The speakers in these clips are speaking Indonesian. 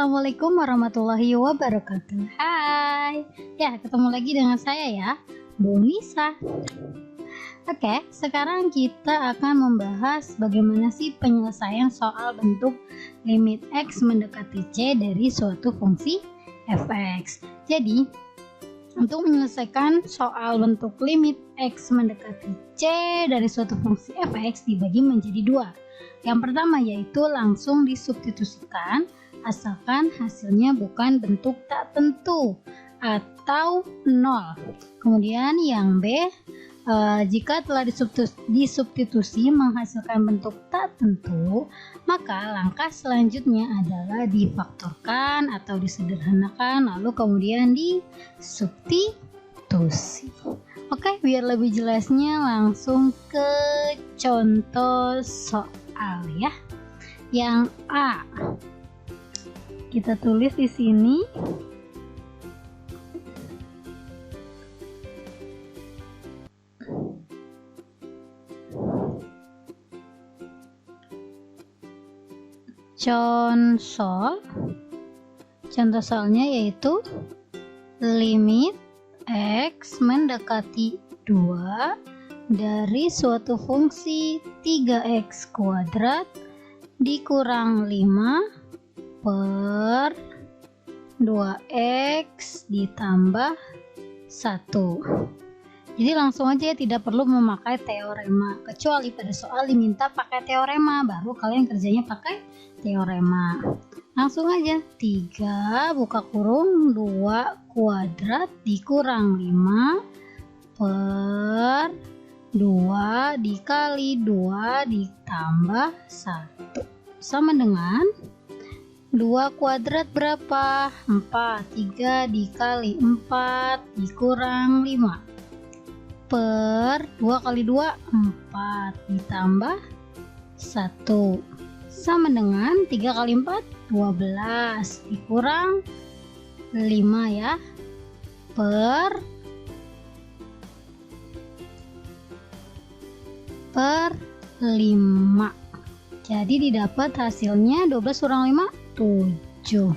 Assalamualaikum warahmatullahi wabarakatuh. Hai, ya ketemu lagi dengan saya ya, Bu Nisa. Oke, sekarang kita akan membahas bagaimana sih penyelesaian soal bentuk limit X mendekati C dari suatu fungsi f(x). Jadi, untuk menyelesaikan soal bentuk limit X mendekati C dari suatu fungsi f(x) dibagi menjadi dua. Yang pertama yaitu langsung disubstitusikan asalkan hasilnya bukan bentuk tak tentu atau 0. Kemudian yang B, jika telah disubstitusi menghasilkan bentuk tak tentu, maka langkah selanjutnya adalah difaktorkan atau disederhanakan lalu kemudian disubstitusi. Oke, biar lebih jelasnya langsung ke contoh soal ya. Yang A, kita tulis di sini. Contoh soalnya yaitu limit X mendekati 2 dari suatu fungsi 3x kuadrat dikurang 5 per 2x ditambah 1. Jadi langsung aja, tidak perlu memakai teorema, kecuali pada soal diminta pakai teorema, baru kalian kerjanya pakai teorema. Langsung aja, 3 buka kurung 2 kuadrat dikurang 5 per 2 dikali 2 ditambah 1 sama dengan 2 kuadrat berapa? 4. 3 dikali 4 dikurang 5 per 2 kali 2 4 ditambah 1 sama dengan 3 kali 4 12 dikurang 5 ya, per 5. Jadi didapat hasilnya 12 kurang 5 7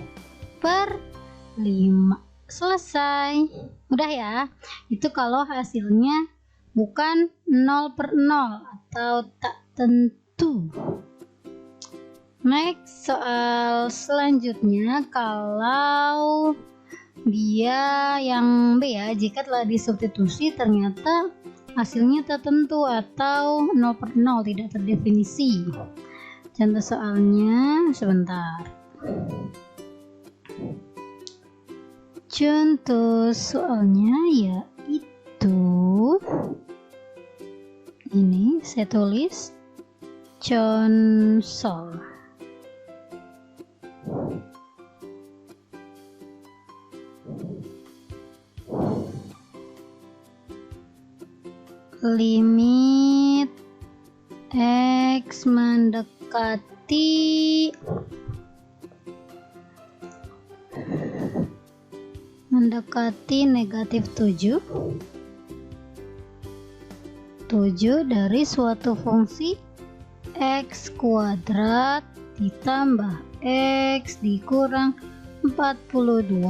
per 5. Selesai. Mudah ya. Itu kalau hasilnya bukan 0 per 0 atau tak tentu. Next, soal selanjutnya kalau dia yang B ya, jika telah disubstitusi ternyata hasilnya tak tentu atau 0 per 0 tidak terdefinisi. Contoh soalnya sebentar. Contoh soalnya yaitu ini, saya tulis consol. Limit X mendekati negatif 7 dari suatu fungsi X kuadrat ditambah X dikurang 42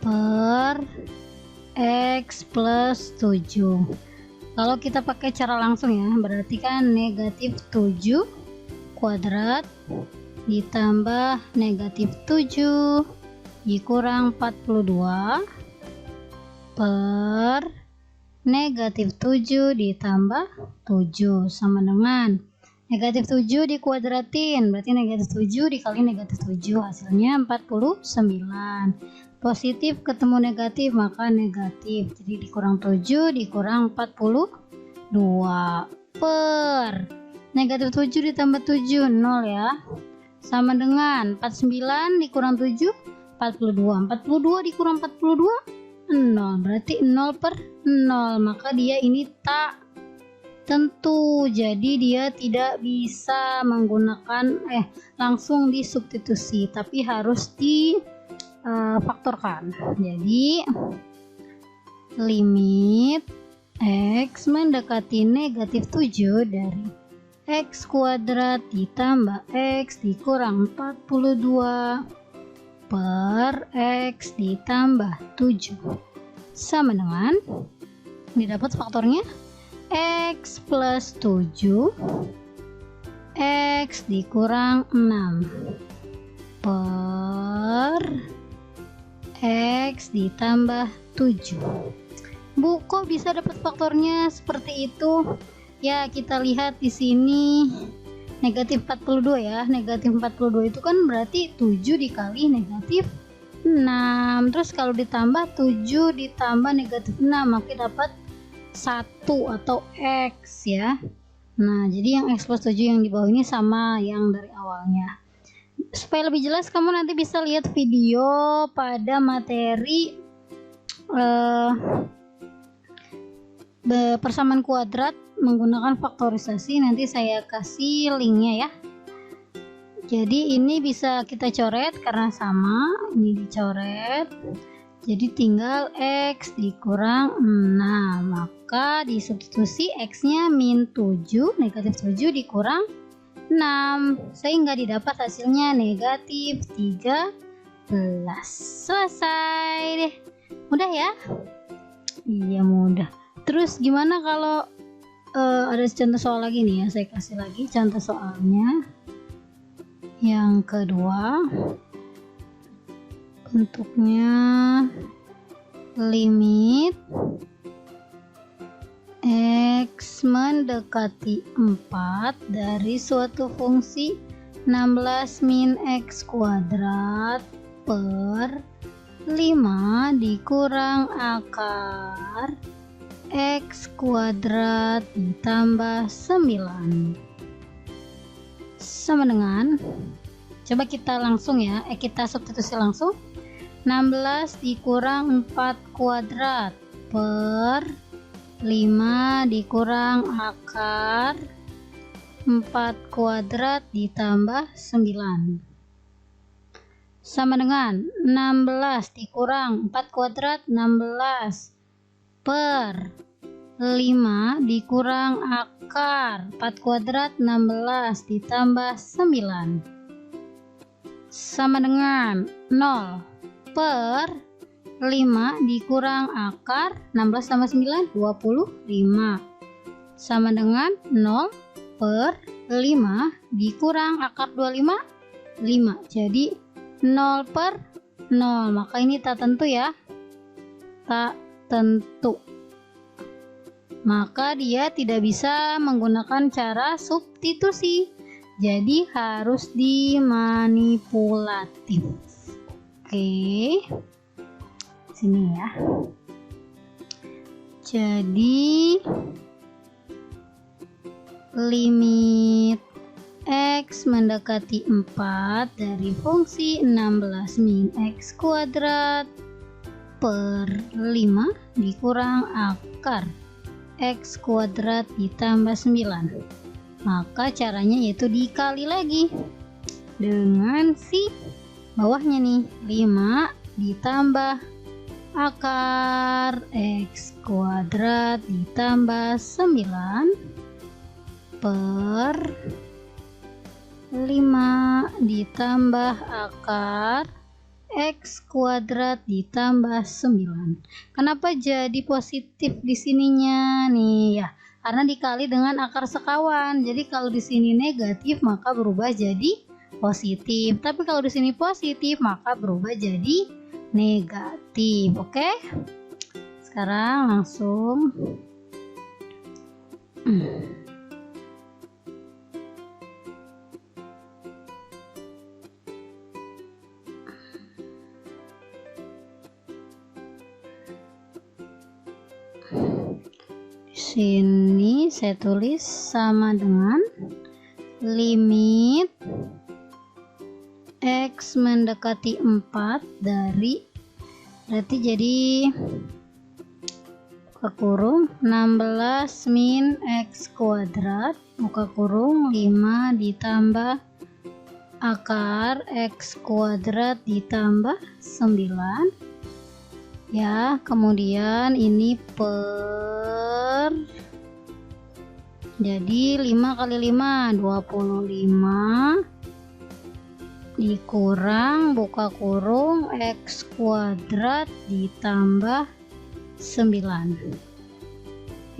per X plus 7. Kalau kita pakai cara langsung ya, berarti kan negatif 7 kuadrat ditambah negatif 7 dikurang 42 per negatif 7 ditambah 7 sama dengan negatif 7 dikuadratin, berarti negatif 7 dikali negatif 7 hasilnya 49. Positif ketemu negatif maka negatif, jadi dikurang 7 dikurang 42 per negatif 7 ditambah 7 0 ya, sama dengan 49 dikurang 7 42 dikurang 42 0, berarti 0 per 0, maka dia ini tak tentu, jadi dia tidak bisa menggunakan langsung disubstitusi, tapi harus faktorkan. Jadi limit X mendekati negatif 7 dari X kuadrat ditambah X dikurang 42 per X ditambah 7 sama dengan, ini dapat faktornya, X plus 7 X dikurang 6 per X ditambah 7. Bu, kok bisa dapat faktornya seperti itu? Ya, kita lihat di sini negatif 42 ya. Negatif 42 itu kan berarti 7 dikali negatif 6. Terus kalau ditambah 7 ditambah negatif 6, maka dapat 1 atau X ya. Nah, jadi yang X plus 7 yang di bawah ini sama yang dari awalnya. Supaya lebih jelas, kamu nanti bisa lihat video pada materi persamaan kuadrat menggunakan faktorisasi. Nanti saya kasih linknya ya. Jadi ini bisa kita coret karena sama, ini dicoret. Jadi tinggal X dikurang 6, maka disubstitusi X-nya min 7, negatif 7 dikurang 6, sehingga didapat hasilnya negatif 13. Selesai deh. Mudah ya? Iya, mudah. Terus gimana kalau ada contoh soal lagi nih ya, saya kasih lagi contoh soalnya. Yang kedua, bentuknya limit X mendekati 4 dari suatu fungsi 16 min X kuadrat per 5 dikurang akar X kuadrat ditambah 9 sama dengan, coba kita langsung ya, kita substitusi langsung, 16 dikurang 4 kuadrat per 5 dikurang akar 4 kuadrat ditambah 9 sama dengan 16 dikurang 4 kuadrat 16 per 5 dikurang akar 4 kuadrat 16 ditambah 9 sama dengan 0 per 5 dikurang akar 16 tambah 9 25 sama dengan 0 per 5 dikurang akar 25 5. Jadi 0 per 0, maka ini tak tentu ya, tak tentu, maka dia tidak bisa menggunakan cara substitusi, jadi harus dimanipulatif. Oke, sini ya. Jadi limit X mendekati 4 dari fungsi 16 min X kuadrat per 5 dikurang akar X kuadrat ditambah 9. Maka caranya yaitu dikali lagi dengan si bawahnya nih, 5 ditambah akar X kuadrat ditambah 9 per 5 ditambah akar X kuadrat ditambah 9. Kenapa jadi positif di sininya nih ya? Karena dikali dengan akar sekawan. Jadi kalau di sini negatif maka berubah jadi positif. Tapi kalau di sini positif maka berubah jadi negatif. Oke? Sekarang langsung sini saya tulis sama dengan limit X mendekati 4 dari, berarti jadi buka kurung 16 min X kuadrat buka kurung 5 ditambah akar X kuadrat ditambah 9 ya, kemudian ini per Jadi 5 kali 5 25 dikurang buka kurung X kuadrat ditambah 9.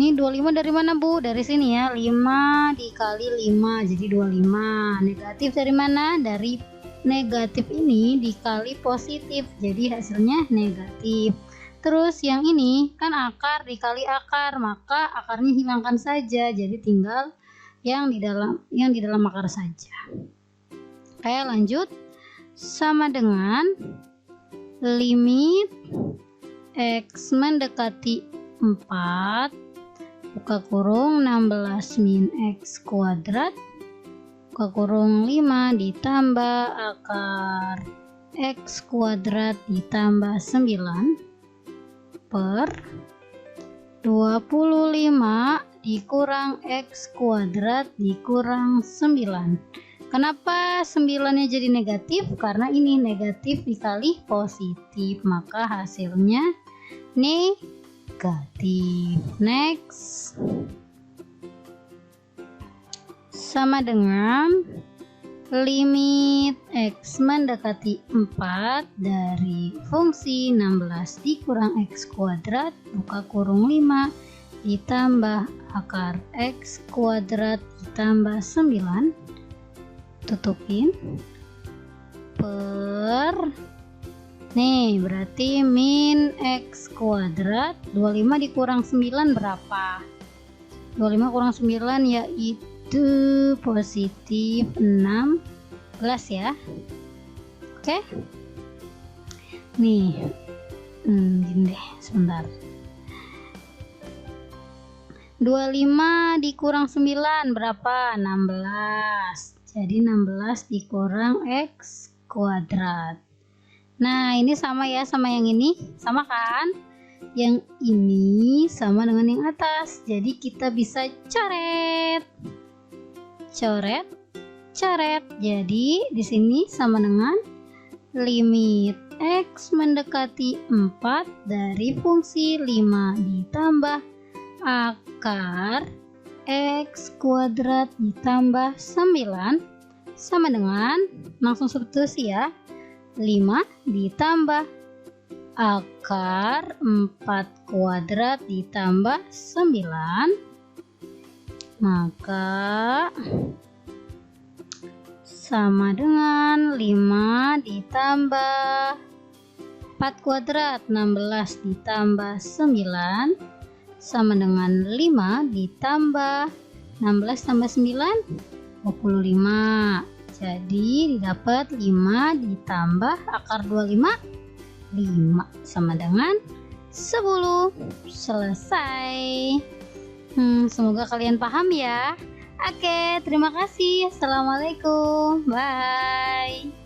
Ini 25 dari mana Bu? Dari sini ya, 5 dikali 5 jadi 25. Negatif dari mana? Dari negatif ini dikali positif, jadi hasilnya negatif. Terus yang ini kan akar dikali akar, maka akarnya hilangkan saja, jadi tinggal yang di dalam akar saja. Oke, lanjut. Sama dengan limit X mendekati 4 buka kurung 16 min X kuadrat buka kurung 5 ditambah akar X kuadrat ditambah 9 per 25 dikurang X kuadrat dikurang 9. Kenapa 9-nya jadi negatif? Karena ini negatif dikali positif, maka hasilnya negatif. Next. Sama dengan limit X mendekati 4 dari fungsi 16 dikurang X kuadrat buka kurung 5 ditambah akar X kuadrat ditambah 9 tutupin per nih berarti min X kuadrat 25 dikurang 9 berapa? 25 kurang 9 yaitu positif 16 ya. Oke. Nih. Gini deh, sebentar. 25 dikurang 9 berapa? 16. Jadi 16 dikurang X kuadrat. Nah, ini sama ya sama yang ini. Sama kan? Yang ini sama dengan yang atas. Jadi kita bisa coret. Coret. Jadi di sini sama dengan limit X mendekati 4 dari fungsi 5 ditambah akar X kuadrat ditambah 9 sama dengan langsung substitusi ya. 5 ditambah akar 4 kuadrat ditambah 9 maka sama dengan 5 ditambah 4 kuadrat 16 ditambah 9 sama dengan 5 ditambah 16 tambah 9 25. Jadi didapat 5 ditambah akar 25 5 sama dengan 10. Selesai. Semoga kalian paham ya. Oke, terima kasih. Assalamualaikum. Bye.